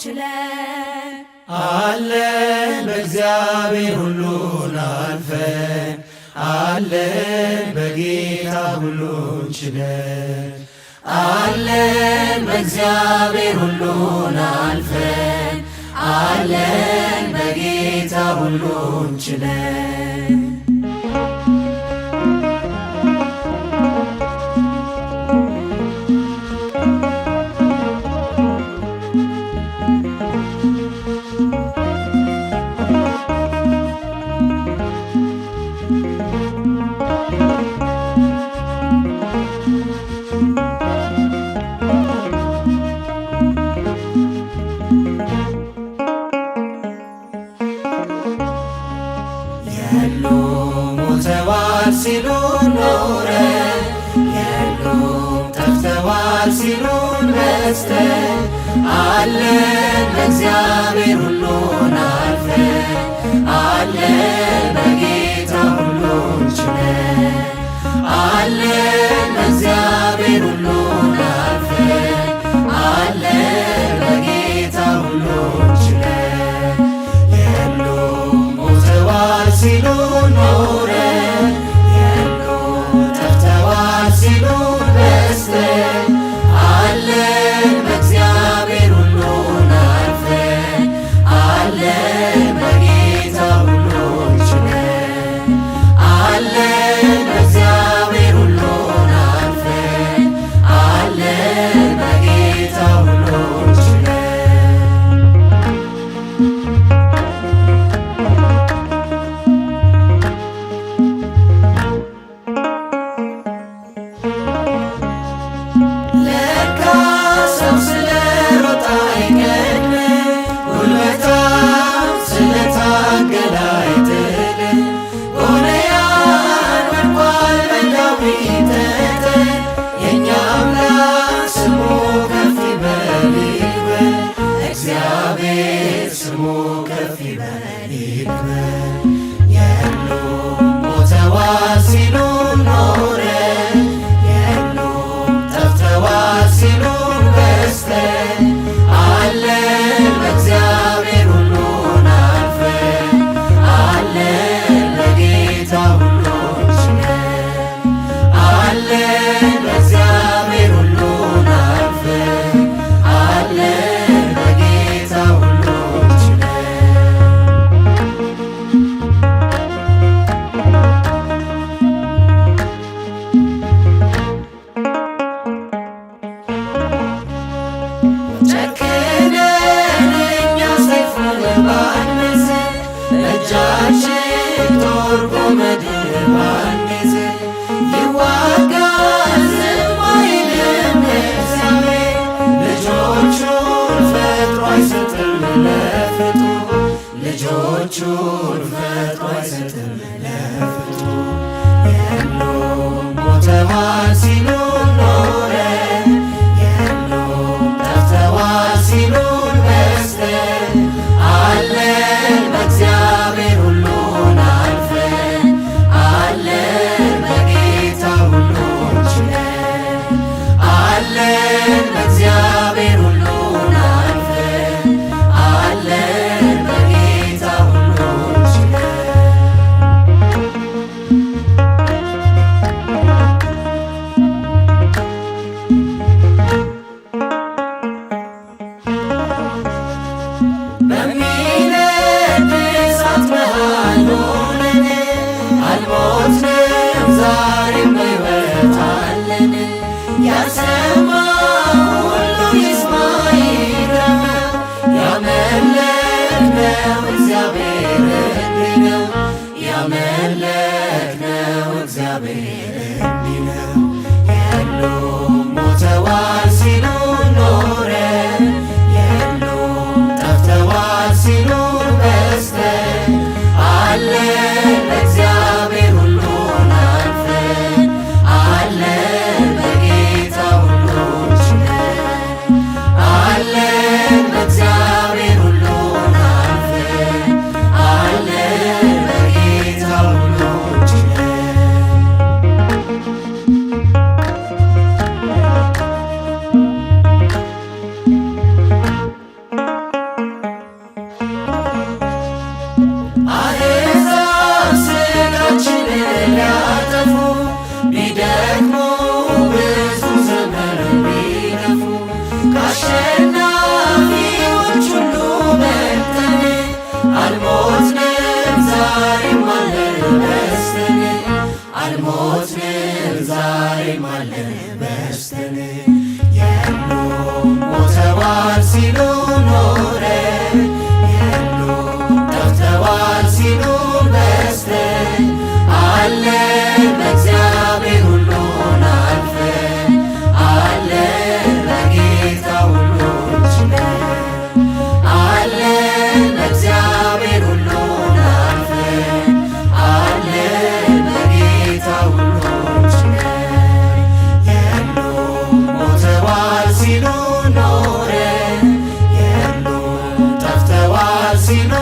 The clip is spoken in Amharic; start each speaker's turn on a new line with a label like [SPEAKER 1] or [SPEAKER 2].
[SPEAKER 1] ችለን
[SPEAKER 2] አለን በእግዚአብሔር ሁሉን አልፈን አለን በጌታ ሁሉን ችለን አለን በእግዚአብሔር ሁሉን አልፈን አለን በጌታ ሁሉን ችለን ሞተዋል ሲሉን ኖረን የሉም ጠፍተዋል ሲሉን በስተን አለን በእግዚአብሔር ሁሉን አልፈን አለን በጌታ ሁሉን ችለን አለን በእግዚአብሔር ሁሉን አልፈን አለን በጌታ ሁሉን ችለን የሉም ሞተዋል ሲሉን ኖረን የሉም ጠፍተዋል ሲሉን በስተን አለን በእግዚአብሔር ሁሉን አልፈን አለን በጌታ ሁሉን ችለን አለን በእግዚአብሔር ሁሉን አልፈን አለን በጌታ ሁሉን ችለን ስሙ ከፍ ይበል ይክበር የሉም ሞተዋል ሲሉን ኖረን የሉም ጠፍተዋል ሲሉን በስተን አለን በእግዚአብሔር ሁሉን አልፈን አለን በጌታ ሁሉን ችለን አለን በእግዚአብሔር ሁሉን አልፈን አለን በጌታ ሁሉን ችለን ጨክነን እኛ ሰይፉን ባንይዝ እጃችን ጦር ጎመድን ባንይዝ ይዋጋል ዝም አይልም እግዚአብሔር ልጆቹን ፈጥሮ አይሰጥም ለፍጡር ልጆቹን ፈጥሮ አይሰጥም ለፍጡር የሉም ሞተዋል ሲሉን ኖረን የሉም ጠፍተዋል ሲሉን በስተን አለን በእግዚአብሔር ሁሉን አልፈን አለን በጌታ ሁሉን ችለን አለን በእግዚአብሔር ሁሉን አልፈን አለን በጌታ ሁሉን ችለን በሚነድ እሳት መሃል ሆነን አልሞትንም ዛሬም በሕይወት አለን ያልሰማ ሁሉ ይስማ ይግረመው ያመለክነው እግዚአብሔር እንዲህ ነው ያመለክነው እግዚአብሔር እንዲህ ነው የሉም ሞተዋል ሲሉን ኖረን የሉም ጠፍተዋል ሲሉን በስተን አለን በእግዚአብሔር ሁሉን አልፈን አለን በጌታ ሁሉን ችለን አለን በእግዚአብሔር ሁሉን አልፈን አለን በጌታ ሁሉን ችለን ዛሬም አለን በስተን አልሞትንም ዛሬም አለን በስተን የሉም ሞተዋል ሲሉ ኖረን የሉም ጠፍተዋል ሲሉ በስተን አለን በእግዚአብሔር ሁሉን አልፈን አለን በጌታ ሁሉን ችለን አለን በእግዚአብሔር ሁሉን አልፈን አለን በጌታ ሁሉን ችለን የሉም ሞተዋል ሲሉ ኖረን የሉም ጠፍተዋል ሲሉ